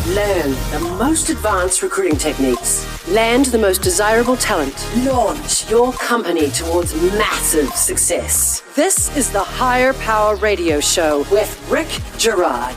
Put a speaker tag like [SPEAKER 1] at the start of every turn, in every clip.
[SPEAKER 1] Learn the most advanced recruiting techniques. Land the most desirable talent. Launch your company towards massive success. This is the Higher Power Radio Show with Rick Girard.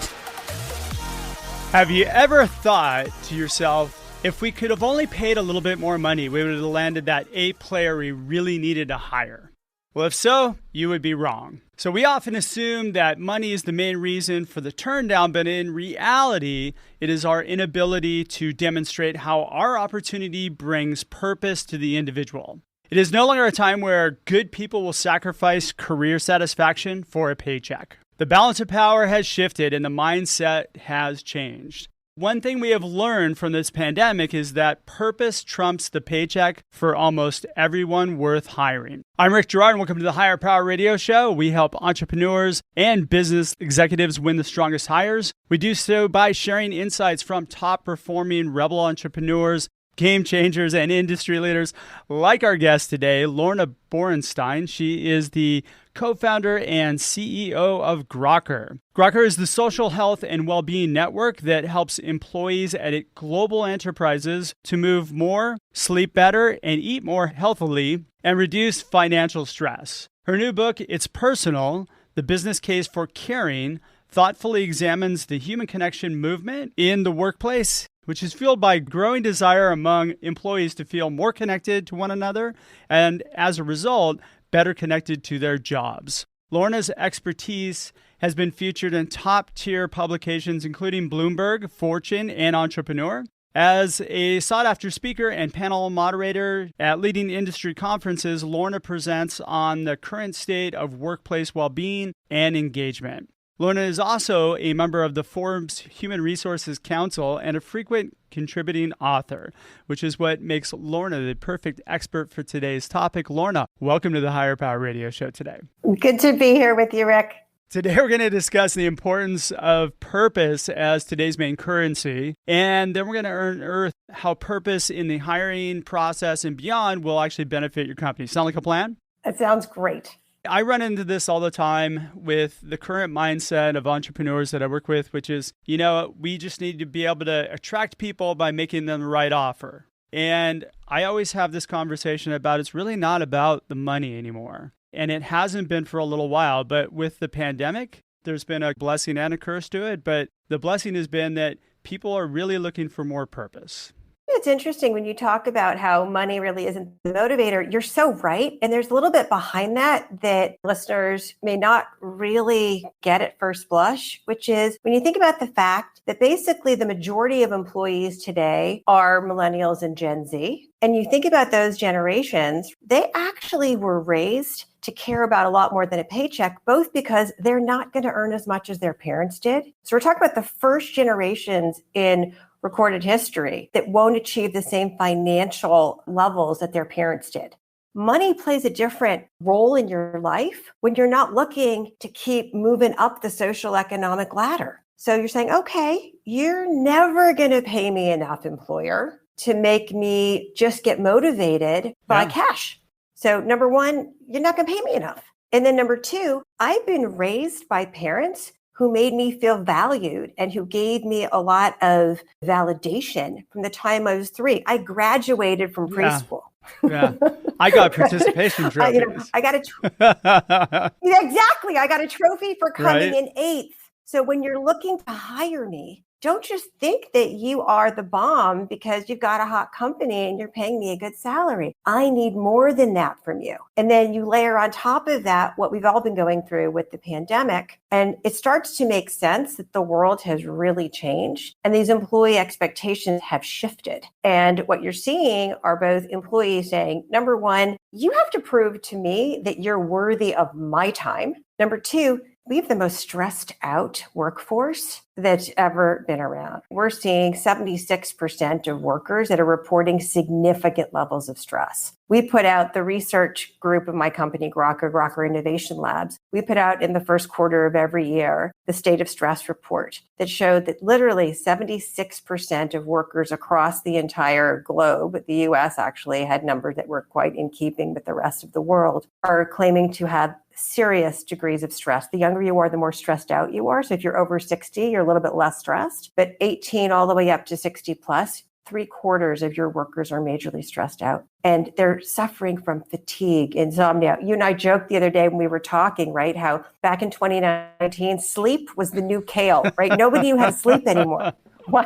[SPEAKER 2] Have you ever thought to yourself, if we could have only paid a little bit more money, we would have landed that A player we really needed to hire? Well, if so, you would be wrong. So we often assume that money is the main reason for the turndown, but in reality, it is our inability to demonstrate how our opportunity brings purpose to the individual. It is no longer a time where good people will sacrifice career satisfaction for a paycheck. The balance of power has shifted and the mindset has changed. One thing we have learned from this pandemic is that purpose trumps the paycheck for almost everyone worth hiring. I'm Rick Girard, and welcome to the Higher Power Radio Show. We help entrepreneurs and business executives win the strongest hires. We do so by sharing insights from top-performing rebel entrepreneurs, game changers, and industry leaders like our guest today, Lorna Borenstein. She is the co-founder and CEO of Grokker. Grokker is the social health and well-being network that helps employees at global enterprises to move more, sleep better, and eat more healthily and reduce financial stress. Her new book, It's Personal: The Business Case for Caring, thoughtfully examines the human connection movement in the workplace, which is fueled by growing desire among employees to feel more connected to one another and, as a result, better connected to their jobs. Lorna's expertise has been featured in top-tier publications including Bloomberg, Fortune, and Entrepreneur. As a sought-after speaker and panel moderator at leading industry conferences, Lorna presents on the current state of workplace well-being and engagement. Lorna is also a member of the Forbes Human Resources Council and a frequent contributing author, which is what makes Lorna the perfect expert for today's topic. Lorna, welcome to the Higher Power Radio Show today.
[SPEAKER 3] Good to be here with you, Rick.
[SPEAKER 2] Today, we're going to discuss the importance of purpose as today's main currency, and then we're going to unearth how purpose in the hiring process and beyond will actually benefit your company. Sound like a plan?
[SPEAKER 3] That sounds great.
[SPEAKER 2] I run into this all the time with the current mindset of entrepreneurs that I work with, which is, we just need to be able to attract people by making them the right offer. And I always have this conversation about it's really not about the money anymore. And it hasn't been for a little while. But with the pandemic, there's been a blessing and a curse to it. But the blessing has been that people are really looking for more purpose.
[SPEAKER 3] It's interesting when you talk about how money really isn't the motivator. You're so right. And there's a little bit behind that listeners may not really get at first blush, which is when you think about the fact that basically the majority of employees today are millennials and Gen Z. And you think about those generations, they actually were raised to care about a lot more than a paycheck, both because they're not going to earn as much as their parents did. So we're talking about the first generations in recorded history that won't achieve the same financial levels that their parents did. Money plays a different role in your life when you're not looking to keep moving up the social economic ladder. So you're saying, okay, you're never going to pay me enough, employer, to make me just get motivated by cash. So number one, you're not going to pay me enough. And then number two, I've been raised by parents who made me feel valued and who gave me a lot of validation from the time I was 3. I graduated from preschool.
[SPEAKER 2] Yeah. I got participation trophies.
[SPEAKER 3] I got exactly. I got a trophy for coming in 8th. So when you're looking to hire me, don't just think that you are the bomb because you've got a hot company and you're paying me a good salary. I need more than that from you. And then you layer on top of that what we've all been going through with the pandemic. And it starts to make sense that the world has really changed and these employee expectations have shifted. And what you're seeing are both employees saying, number one, you have to prove to me that you're worthy of my time. Number two, we have the most stressed out workforce that's ever been around. We're seeing 76% of workers that are reporting significant levels of stress. We put out the research group of my company, Grokker Innovation Labs. We put out in the first quarter of every year the State of Stress report that showed that literally 76% of workers across the entire globe, the US actually had numbers that were quite in keeping with the rest of the world, are claiming to have serious degrees of stress. The younger you are, the more stressed out you are. So if you're over 60, you're a little bit less stressed, but 18 all the way up to 60 plus, 3/4 of your workers are majorly stressed out, and they're suffering from fatigue, insomnia. You and I joked the other day when we were talking, right? How back in 2019, sleep was the new kale, right? Nobody knew how to sleep anymore. Why,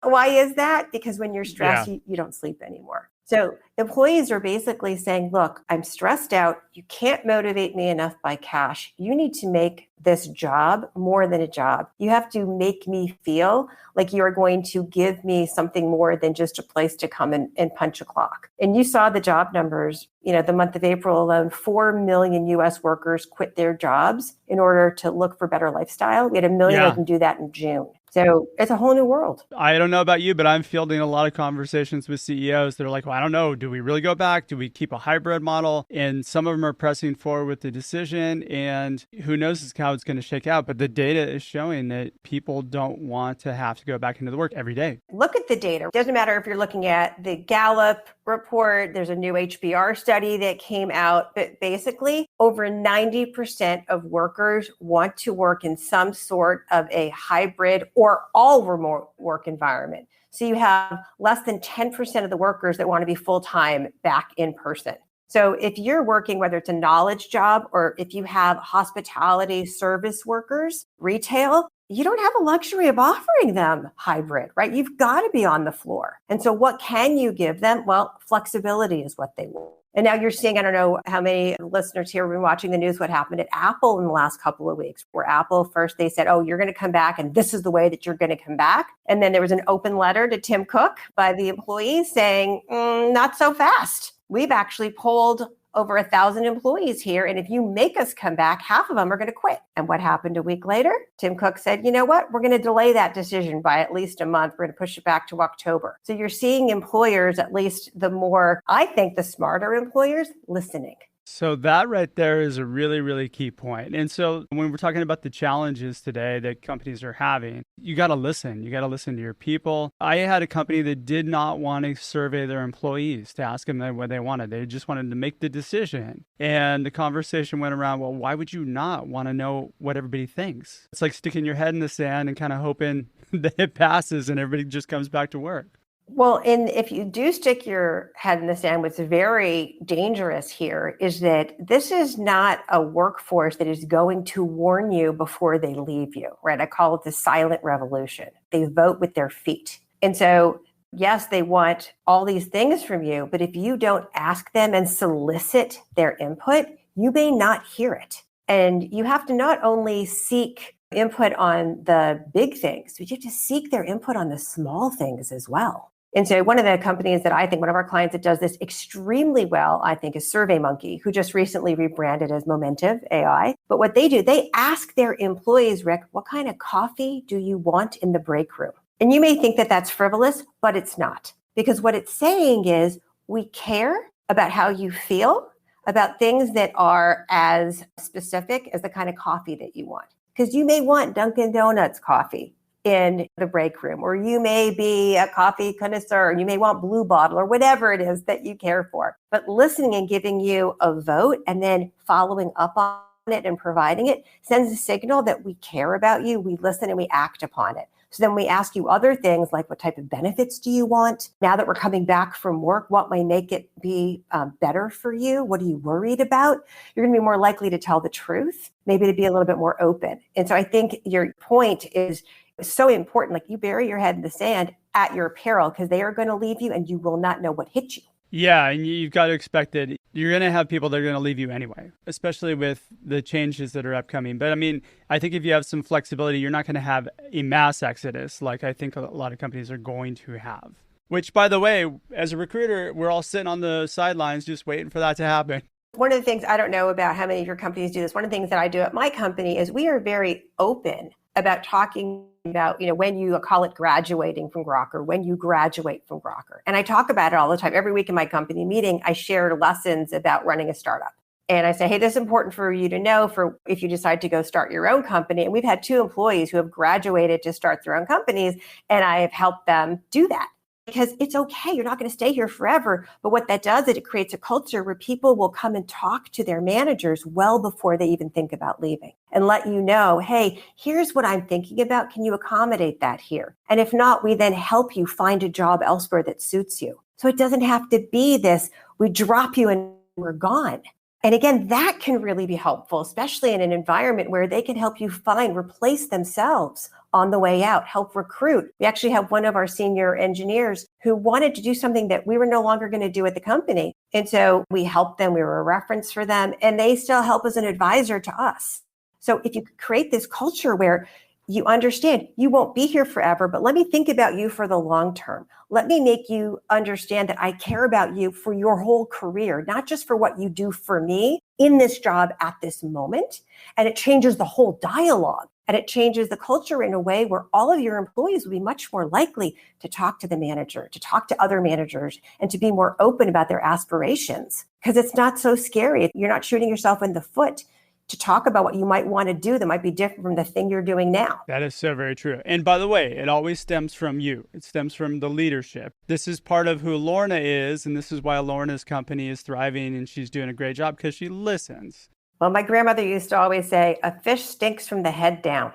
[SPEAKER 3] why is that? Because when you're stressed, you don't sleep anymore. So employees are basically saying, look, I'm stressed out. You can't motivate me enough by cash. You need to make this job more than a job. You have to make me feel like you're going to give me something more than just a place to come and punch a clock. And you saw the job numbers, the month of April alone, 4 million US workers quit their jobs in order to look for better lifestyle. We had 1 million of them do that in June. So it's a whole new world.
[SPEAKER 2] I don't know about you, but I'm fielding a lot of conversations with CEOs. They're like, well, I don't know. Do we really go back? Do we keep a hybrid model? And some of them are pressing forward with the decision. And who knows how it's going to shake out. But the data is showing that people don't want to have to go back into the work every day.
[SPEAKER 3] Look at the data. It doesn't matter if you're looking at the Gallup report. There's a new HBR study that came out. But basically, over 90% of workers want to work in some sort of a hybrid or all remote work environment. So you have less than 10% of the workers that want to be full-time back in person. So if you're working, whether it's a knowledge job or if you have hospitality service workers, retail, you don't have a luxury of offering them hybrid, right? You've got to be on the floor. And so what can you give them? Well, flexibility is what they want. And now you're seeing, I don't know how many listeners here have been watching the news, what happened at Apple in the last couple of weeks, where Apple first, they said, oh, you're going to come back and this is the way that you're going to come back. And then there was an open letter to Tim Cook by the employees saying, not so fast. We've actually polled over 1,000 employees here. And if you make us come back, half of them are going to quit. And what happened a week later? Tim Cook said, you know what? We're going to delay that decision by at least a month. We're going to push it back to October. So you're seeing employers, at least the more, I think the smarter employers, listening.
[SPEAKER 2] So that right there is a really, really key point. And so when we're talking about the challenges today that companies are having, you got to listen. You got to listen to your people. I had a company that did not want to survey their employees to ask them what they wanted. They just wanted to make the decision. And the conversation went around, well, why would you not want to know what everybody thinks? It's like sticking your head in the sand and kind of hoping that it passes and everybody just comes back to work.
[SPEAKER 3] Well, and if you do stick your head in the sand, what's very dangerous here is that this is not a workforce that is going to warn you before they leave you, right? I call it the silent revolution. They vote with their feet. And so, yes, they want all these things from you, but if you don't ask them and solicit their input, you may not hear it. And you have to not only seek input on the big things, but you have to seek their input on the small things as well. And so one of the companies that I think, one of our clients that does this extremely well, I think, is SurveyMonkey, who just recently rebranded as Momentive AI. But what they do, they ask their employees, Rick, what kind of coffee do you want in the break room? And you may think that that's frivolous, but it's not. Because what it's saying is we care about how you feel, about things that are as specific as the kind of coffee that you want. Because you may want Dunkin' Donuts coffee in the break room, or you may be a coffee connoisseur, and you may want Blue Bottle or whatever it is that you care for. But listening and giving you a vote and then following up on it and providing it sends a signal that we care about you, we listen and we act upon it. So then we ask you other things like, what type of benefits do you want? Now that we're coming back from work, what may make it be better for you? What are you worried about? You're going to be more likely to tell the truth, maybe to be a little bit more open. And so I think your point is so important. Like, you bury your head in the sand at your peril, because they are going to leave you and you will not know what hit you.
[SPEAKER 2] Yeah, and you've got to expect that you're going to have people that are going to leave you anyway, especially with the changes that are upcoming. But I mean, I think if you have some flexibility, you're not going to have a mass exodus like I think a lot of companies are going to have. Which, by the way, as a recruiter, we're all sitting on the sidelines just waiting for that to happen.
[SPEAKER 3] One of the things, I don't know about how many of your companies do this, one of the things that I do at my company is we are very open about talking about, when you call it graduating from Grokker, when you graduate from Grokker. And I talk about it all the time. Every week in my company meeting, I share lessons about running a startup. And I say, hey, this is important for you to know for if you decide to go start your own company. And we've had 2 employees who have graduated to start their own companies, and I have helped them do that. because it's okay. You're not going to stay here forever. But what that does is it creates a culture where people will come and talk to their managers well before they even think about leaving and let you know, hey, here's what I'm thinking about. Can you accommodate that here? And if not, we then help you find a job elsewhere that suits you. So it doesn't have to be this, we drop you and we're gone. And again, that can really be helpful, especially in an environment where they can help you replace themselves on the way out, help recruit. We actually have one of our senior engineers who wanted to do something that we were no longer going to do at the company. And so we helped them. We were a reference for them, and they still help as an advisor to us. So if you create this culture where you understand you won't be here forever, but let me think about you for the long term. Let me make you understand that I care about you for your whole career, not just for what you do for me in this job at this moment. And it changes the whole dialogue, and it changes the culture in a way where all of your employees will be much more likely to talk to the manager, to talk to other managers, and to be more open about their aspirations, because it's not so scary. You're not shooting yourself in the foot to talk about what you might want to do that might be different from the thing you're doing now.
[SPEAKER 2] That is so very true. And by the way, it always stems from you. It stems from the leadership. This is part of who Lorna is, and this is why Lorna's company is thriving and she's doing a great job, because she listens.
[SPEAKER 3] Well, my grandmother used to always say, a fish stinks from the head down.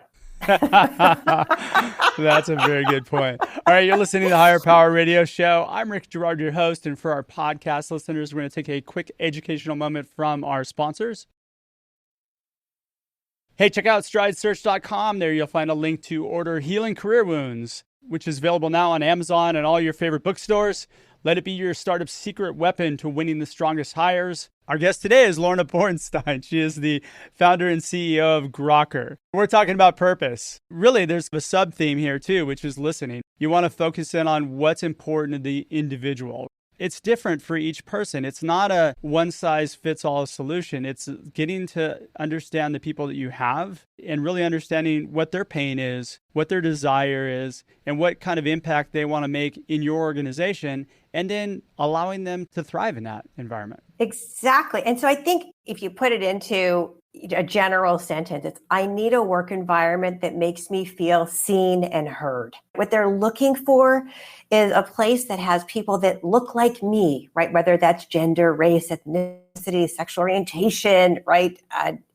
[SPEAKER 2] That's a very good point. All right, you're listening to the Higher Power Radio Show. I'm Rick Girard, your host, and for our podcast listeners, we're going to take a quick educational moment from our sponsors. Hey, check out stridesearch.com. There you'll find a link to order Healing Career Wounds, which is available now on Amazon and all your favorite bookstores. Let it be your startup's secret weapon to winning the strongest hires. Our guest today is Lorna Borenstein. She is the founder and CEO of Grokker. We're talking about purpose. Really, there's a sub-theme here too, which is listening. You want to focus in on what's important to the individual. It's different for each person. It's not a one-size-fits-all solution. It's getting to understand the people that you have and really understanding what their pain is, what their desire is, and what kind of impact they want to make in your organization, and then allowing them to thrive in that environment.
[SPEAKER 3] Exactly. And so I think if you put it into a general sentence, it's, I need a work environment that makes me feel seen and heard. What they're looking for is a place that has people that look like me, right? Whether that's gender, race, ethnicity, sexual orientation, right?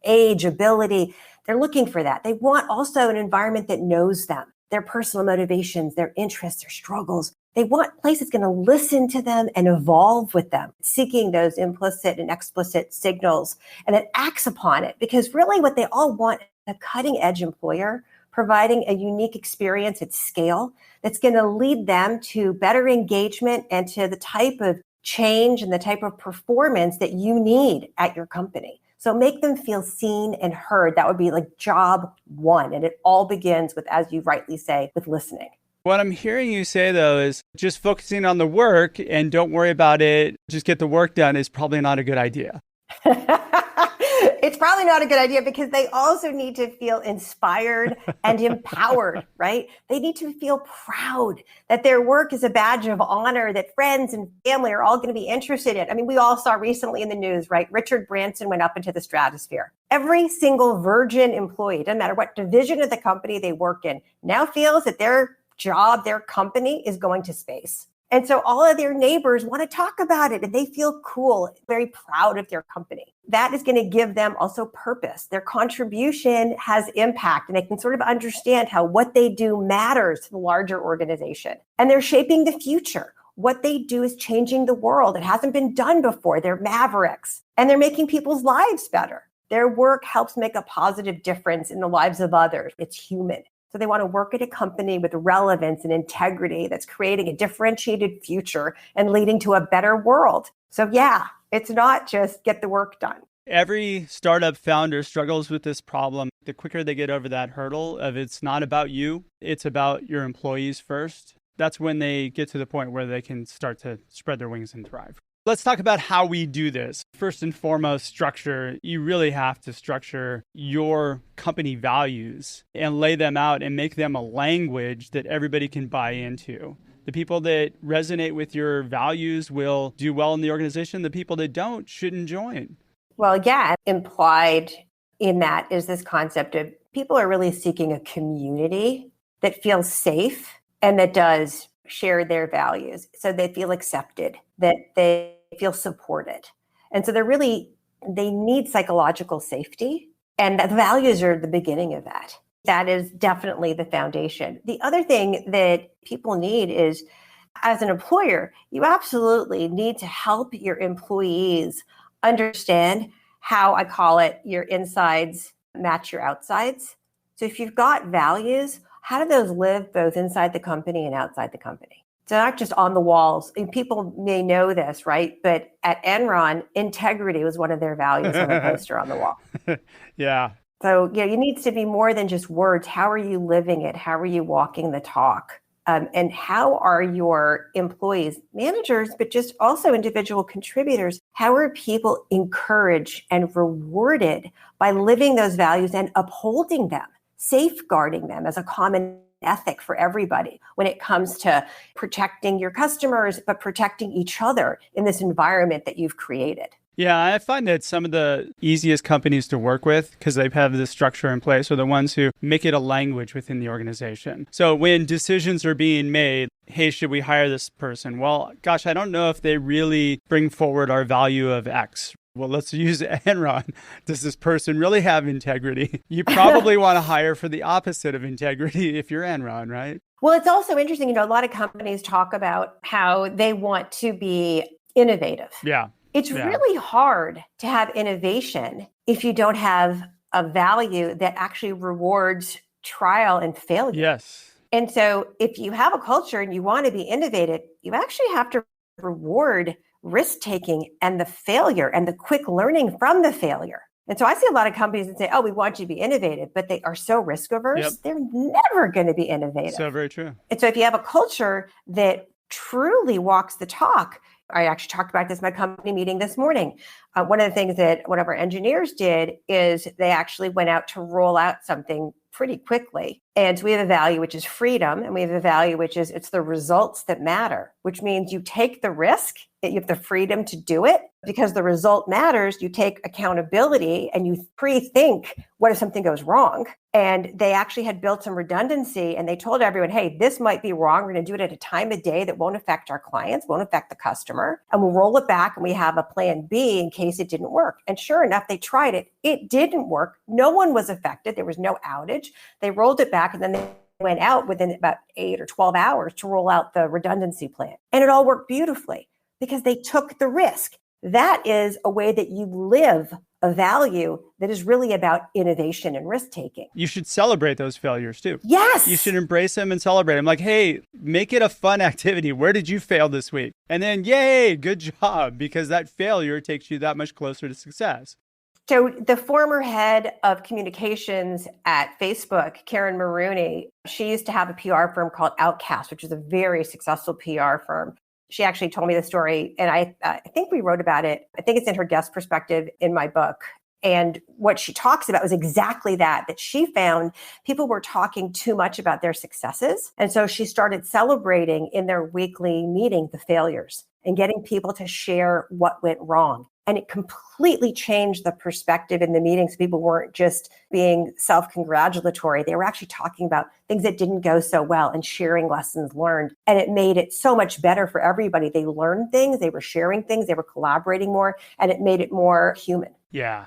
[SPEAKER 3] Age, ability. They're looking for that. They want also an environment that knows them, their personal motivations, their interests, their struggles. They want a place that's going to listen to them and evolve with them, seeking those implicit and explicit signals, and it acts upon it. Because really what they all want is a cutting edge employer providing a unique experience at scale that's going to lead them to better engagement and to the type of change and the type of performance that you need at your company. So make them feel seen and heard. That would be like job one. And it all begins with, as you rightly say, with listening.
[SPEAKER 2] What I'm hearing you say, though, is just focusing on the work and don't worry about it, just get the work done is probably not a good idea.
[SPEAKER 3] It's probably not a good idea because they also need to feel inspired and empowered, right? They need to feel proud that their work is a badge of honor, that friends and family are all going to be interested in. I mean, we all saw recently in the news, right? Richard Branson went up into the stratosphere. Every single Virgin employee, doesn't matter what division of the company they work in, now feels that their job, their company is going to space. And so all of their neighbors want to talk about it and they feel cool, very proud of their company. That is going to give them also purpose. Their contribution has impact and they can sort of understand how what they do matters to the larger organization. And they're shaping the future. What they do is changing the world. It hasn't been done before. They're mavericks and they're making people's lives better. Their work helps make a positive difference in the lives of others. It's human. So they want to work at a company with relevance and integrity that's creating a differentiated future and leading to a better world. So yeah, it's not just get the work done.
[SPEAKER 2] Every startup founder struggles with this problem. The quicker they get over that hurdle of it's not about you, it's about your employees first, that's when they get to the point where they can start to spread their wings and thrive. Let's talk about how we do this. First and foremost, structure. You really have to structure your company values and lay them out and make them a language that everybody can buy into. The people that resonate with your values will do well in the organization. The people that don't shouldn't join.
[SPEAKER 3] Well, again, implied in that is this concept of people are really seeking a community that feels safe and that does share their values so they feel accepted, that they feel supported. And so they need psychological safety, and the values are the beginning of that. That is definitely the foundation. The other thing that people need is, as an employer, you absolutely need to help your employees understand how, I call it, your insides match your outsides. So if you've got values, how do those live both inside the company and outside the company? So not just on the walls. And people may know this, right? But at Enron, integrity was one of their values on the poster on the wall.
[SPEAKER 2] Yeah.
[SPEAKER 3] So, it needs to be more than just words. How are you living it? How are you walking the talk? And how are your employees, managers, but just also individual contributors, how are people encouraged and rewarded by living those values and upholding them, safeguarding them as a common ethic for everybody when it comes to protecting your customers, but protecting each other in this environment that you've created?
[SPEAKER 2] Yeah, I find that some of the easiest companies to work with, because they have this structure in place, are the ones who make it a language within the organization. So when decisions are being made, hey, should we hire this person? Well, gosh, I don't know if they really bring forward our value of X. Well, let's use Enron. Does this person really have integrity? You probably want to hire for the opposite of integrity if you're Enron, right?
[SPEAKER 3] Well, it's also interesting, a lot of companies talk about how they want to be innovative.
[SPEAKER 2] Yeah.
[SPEAKER 3] It's really hard to have innovation if you don't have a value that actually rewards trial and failure.
[SPEAKER 2] Yes.
[SPEAKER 3] And so if you have a culture and you want to be innovative, you actually have to reward risk-taking and the failure and the quick learning from the failure. And so I see a lot of companies that say, oh, we want you to be innovative, but they are so risk-averse,
[SPEAKER 2] Yep.
[SPEAKER 3] They're never going to be innovative.
[SPEAKER 2] So very true.
[SPEAKER 3] And so if you have a culture that truly walks the talk, I actually talked about this in my company meeting this morning. One of the things that one of our engineers did is they actually went out to roll out something pretty quickly. And so we have a value, which is freedom. And we have a value, which is it's the results that matter, which means you take the risk, you have the freedom to do it because the result matters. You take accountability and you pre-think, what if something goes wrong? And they actually had built some redundancy and they told everyone, hey, this might be wrong. We're going to do it at a time of day that won't affect our clients, won't affect the customer. And we'll roll it back and we have a plan B in case it didn't work. And sure enough, they tried it. It didn't work. No one was affected. There was no outage. They rolled it back and then they went out within about 8 or 12 hours to roll out the redundancy plan. And it all worked beautifully because they took the risk. That is a way that you live a value that is really about innovation and risk-taking.
[SPEAKER 2] You should celebrate those failures too.
[SPEAKER 3] Yes.
[SPEAKER 2] You should embrace them and celebrate them. Like, hey, make it a fun activity. Where did you fail this week? And then, yay, good job, because that failure takes you that much closer to success.
[SPEAKER 3] So the former head of communications at Facebook, Karen Maroney, she used to have a PR firm called Outcast, which is a very successful PR firm. She actually told me the story, and I think we wrote about it. I think it's in her guest perspective in my book. And what she talks about was exactly that she found people were talking too much about their successes. And so she started celebrating in their weekly meeting the failures and getting people to share what went wrong. And it completely changed the perspective in the meetings. People weren't just being self-congratulatory. They were actually talking about things that didn't go so well and sharing lessons learned. And it made it so much better for everybody. They learned things, they were sharing things, they were collaborating more, and it made it more human.
[SPEAKER 2] Yeah.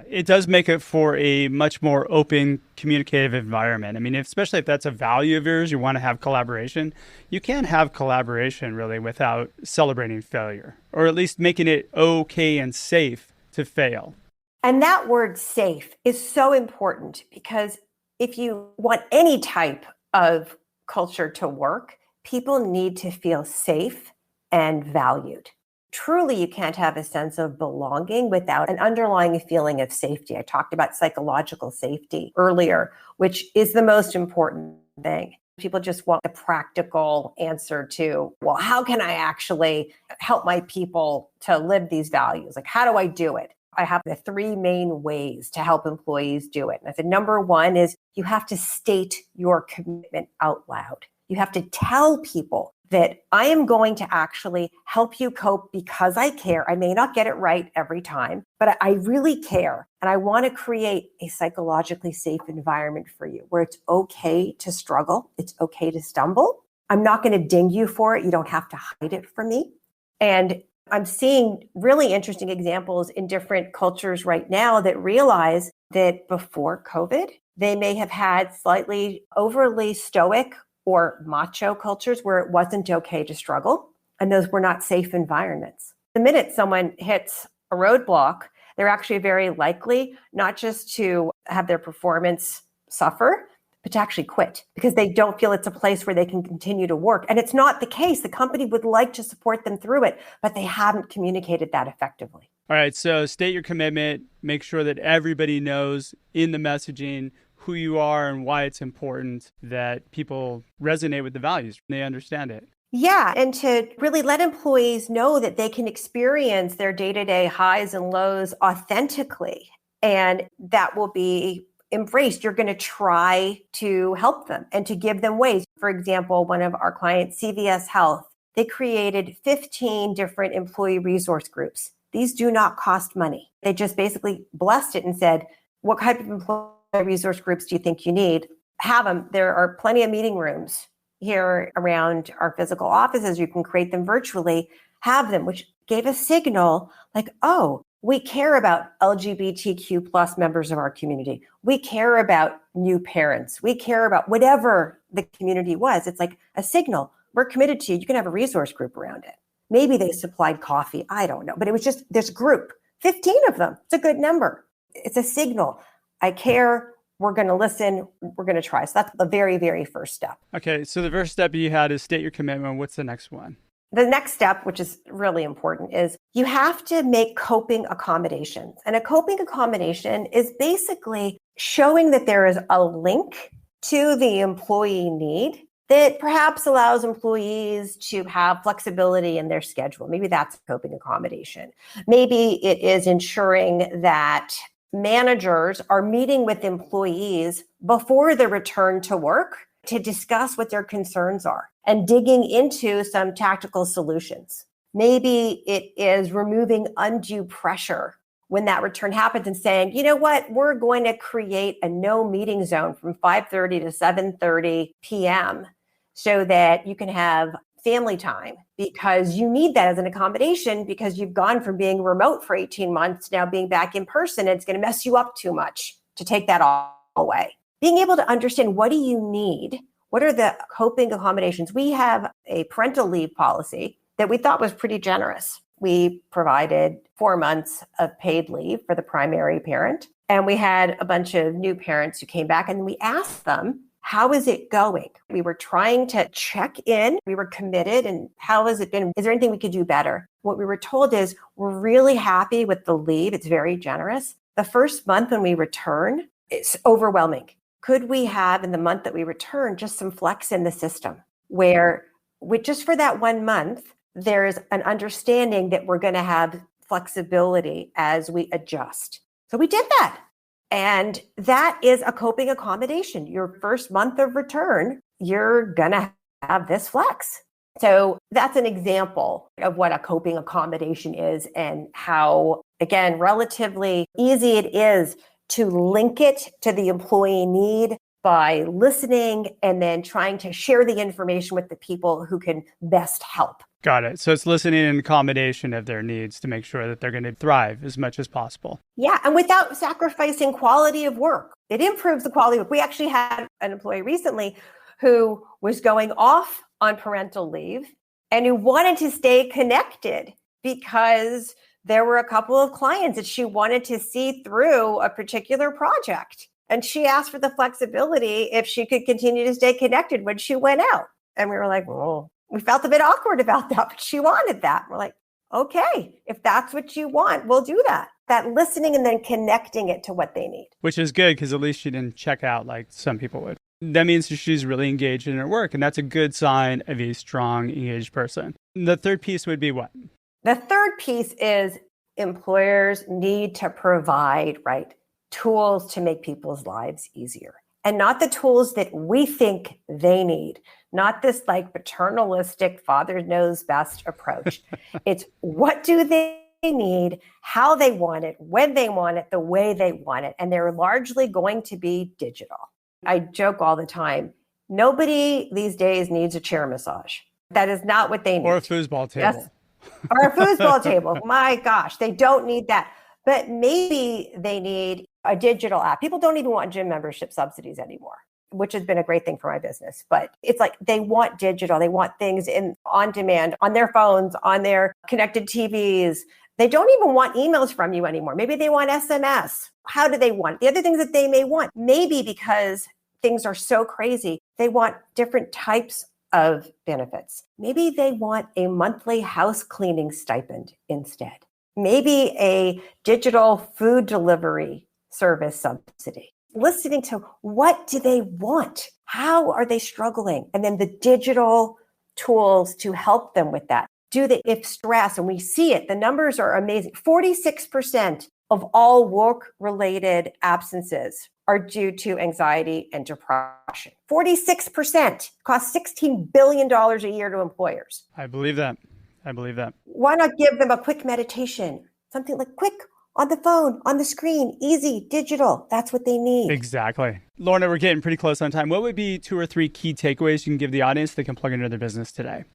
[SPEAKER 2] It does make it for a much more open, communicative environment. I mean, especially if that's a value of yours, you want to have collaboration. You can't have collaboration really without celebrating failure, or at least making it okay and safe to fail.
[SPEAKER 3] And that word safe is so important because if you want any type of culture to work, people need to feel safe and valued. Truly, you can't have a sense of belonging without an underlying feeling of safety. I talked about psychological safety earlier, which is the most important thing. People just want a practical answer to, well, how can I actually help my people to live these values? Like, how do I do it? I have the 3 main ways to help employees do it. And I said, number 1 is you have to state your commitment out loud. You have to tell people that I am going to actually help you cope because I care. I may not get it right every time, but I really care. And I want to create a psychologically safe environment for you where it's okay to struggle. It's okay to stumble. I'm not going to ding you for it. You don't have to hide it from me. And I'm seeing really interesting examples in different cultures right now that realize that before COVID, they may have had slightly overly stoic or macho cultures where it wasn't okay to struggle. And those were not safe environments. The minute someone hits a roadblock, they're actually very likely not just to have their performance suffer, but to actually quit because they don't feel it's a place where they can continue to work. And it's not the case. The company would like to support them through it, but they haven't communicated that effectively.
[SPEAKER 2] All right, so state your commitment, make sure that everybody knows in the messaging who you are and why it's important that people resonate with the values. They understand it.
[SPEAKER 3] Yeah, and to really let employees know that they can experience their day-to-day highs and lows authentically, and that will be embraced. You're going to try to help them and to give them ways. For example, one of our clients, CVS Health, they created 15 different employee resource groups. These do not cost money. They just basically blessed it and said, what type of employee resource groups do you think you need? Have them. There are plenty of meeting rooms here around our physical offices. You can create them virtually, have them, which gave a signal like, oh, we care about LGBTQ plus members of our community. We care about new parents. We care about whatever the community was. It's like a signal. We're committed to you. You can have a resource group around it. Maybe they supplied coffee. I don't know. But it was just this group, 15 of them. It's a good number. It's a signal. I care. We're going to listen. We're going to try. So that's the very, very first step.
[SPEAKER 2] Okay. So the first step you had is state your commitment. What's the next one?
[SPEAKER 3] The next step, which is really important, is you have to make coping accommodations. And a coping accommodation is basically showing that there is a link to the employee need that perhaps allows employees to have flexibility in their schedule. Maybe that's a coping accommodation. Maybe it is ensuring that managers are meeting with employees before the return to work to discuss what their concerns are and digging into some tactical solutions. Maybe it is removing undue pressure when that return happens and saying, you know what, we're going to create a no meeting zone from 5:30 to 7:30 p.m. so that you can have family time because you need that as an accommodation because you've gone from being remote for 18 months to now being back in person. It's going to mess you up too much to take that all away. Being able to understand what do you need? What are the coping accommodations? We have a parental leave policy that we thought was pretty generous. We provided 4 months of paid leave for the primary parent. And we had a bunch of new parents who came back and we asked them, how is it going? We were trying to check in. We were committed. And how has it been? Is there anything we could do better? What we were told is we're really happy with the leave. It's very generous. The first month when we return, it's overwhelming. Could we have in the month that we return just some flex in the system where just for that 1 month, there's an understanding that we're going to have flexibility as we adjust. So we did that. And that is a coping accommodation. Your first month of return, you're going to have this flex. So that's an example of what a coping accommodation is and how, again, relatively easy it is to link it to the employee need by listening and then trying to share the information with the people who can best help.
[SPEAKER 2] Got it. So it's listening and accommodation of their needs to make sure that they're going to thrive as much as possible.
[SPEAKER 3] Yeah, and without sacrificing quality of work. It improves the quality of work. We actually had an employee recently who was going off on parental leave and who wanted to stay connected because there were a couple of clients that she wanted to see through a particular project. And she asked for the flexibility if she could continue to stay connected when she went out. And we were like, well, we felt a bit awkward about that, but she wanted that. We're like, okay, if that's what you want, we'll do that. That listening and then connecting it to what they need.
[SPEAKER 2] Which is good because at least she didn't check out like some people would. That means she's really engaged in her work. And that's a good sign of a strong, engaged person. The third piece would be what?
[SPEAKER 3] The third piece is employers need to provide, tools to make people's lives easier. And not the tools that we think they need, not this paternalistic father knows best approach. It's what do they need, how they want it, when they want it, the way they want it. And they're largely going to be digital. I joke all the time. Nobody these days needs a chair massage. That is not what they need.
[SPEAKER 2] Or a foosball table.
[SPEAKER 3] Yes. Or a foosball table. My gosh, they don't need that. But maybe they need a digital app. People don't even want gym membership subsidies anymore, which has been a great thing for my business. But it's like they want digital. They want things on demand, on their phones, on their connected TVs. They don't even want emails from you anymore. Maybe they want SMS. How do they want? The other things that they may want, maybe because things are so crazy, they want different types of benefits. Maybe they want a monthly house cleaning stipend instead. Maybe a digital food delivery service subsidy. Listening to what do they want? How are they struggling? And then the digital tools to help them with that. If stress, and we see it, the numbers are amazing. 46% of all work-related absences are due to anxiety and depression. 46% costs $16 billion a year to employers.
[SPEAKER 2] I believe that.
[SPEAKER 3] Why not give them a quick meditation? Something like quick on the phone, on the screen, easy, digital. That's what they need.
[SPEAKER 2] Exactly. Lorna, we're getting pretty close on time. What would be 2 or 3 key takeaways you can give the audience that can plug into their business today?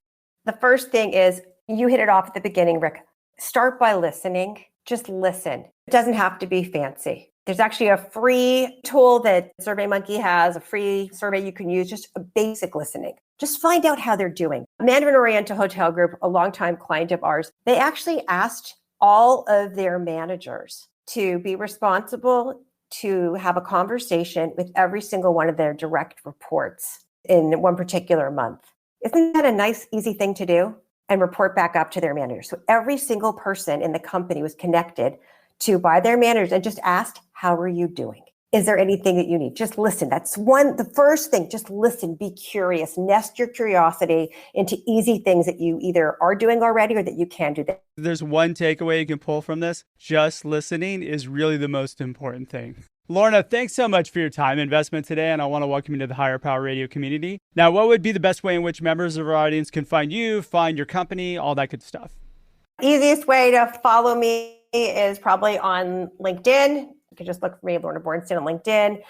[SPEAKER 3] The first thing is, you hit it off at the beginning, Rick. Start by listening. Just listen. It doesn't have to be fancy. There's actually a free tool that SurveyMonkey has, a free survey you can use, just a basic listening. Just find out how they're doing. Mandarin Oriental Hotel Group, a longtime client of ours, they actually asked all of their managers to be responsible to have a conversation with every single one of their direct reports in one particular month. Isn't that a nice, easy thing to do? And report back up to their managers. So every single person in the company was connected by their managers and just asked, how are you doing? Is there anything that you need? Just listen. That's the first thing. Just listen, be curious, nest your curiosity into easy things that you either are doing already or that you can do.
[SPEAKER 2] There's one takeaway you can pull from this. Just listening is really the most important thing. Lorna, thanks so much for your time and investment today, and I want to welcome you to the Higher Power Radio community. Now, what would be the best way in which members of our audience can find you, find your company, all that good stuff?
[SPEAKER 3] Easiest way to follow me is probably on LinkedIn. You can just look for me, Lorna Borenstein, on LinkedIn.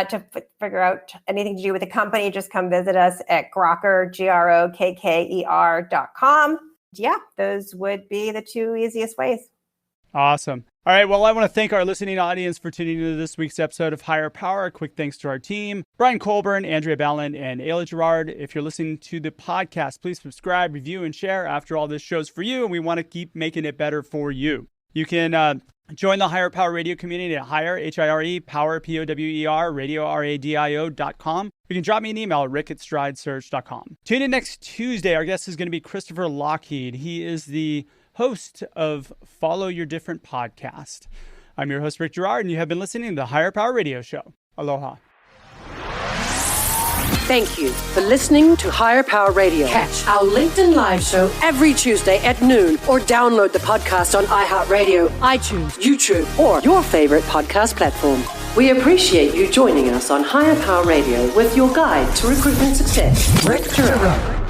[SPEAKER 3] To figure out anything to do with the company, just come visit us at Grokker, GROKKER.com. Yeah, those would be the 2 easiest ways.
[SPEAKER 2] Awesome. All right. Well, I want to thank our listening audience for tuning into this week's episode of Higher Power. A quick thanks to our team, Brian Colburn, Andrea Ballin, and Ayla Gerard. If you're listening to the podcast, please subscribe, review, and share. After all, this show's for you, and we want to keep making it better for you. You can join the Higher Power Radio community at Higher, H-I-R-E, Power, P-O-W-E-R, Radio, R-A-D-I-O.com. You can drop me an email at rick@stridesearch.com. Tune in next Tuesday. Our guest is going to be Christopher Lockheed. He is the host of Follow Your Different podcast. I'm your host, Rick Gerard, and you have been listening to the Higher Power Radio Show. Aloha.
[SPEAKER 1] Thank you for listening to Higher Power Radio. Catch our LinkedIn Live show every Tuesday at noon, or download the podcast on iHeartRadio, iTunes, YouTube, or your favorite podcast platform. We appreciate you joining us on Higher Power Radio with your guide to recruitment success, Rick Gerard.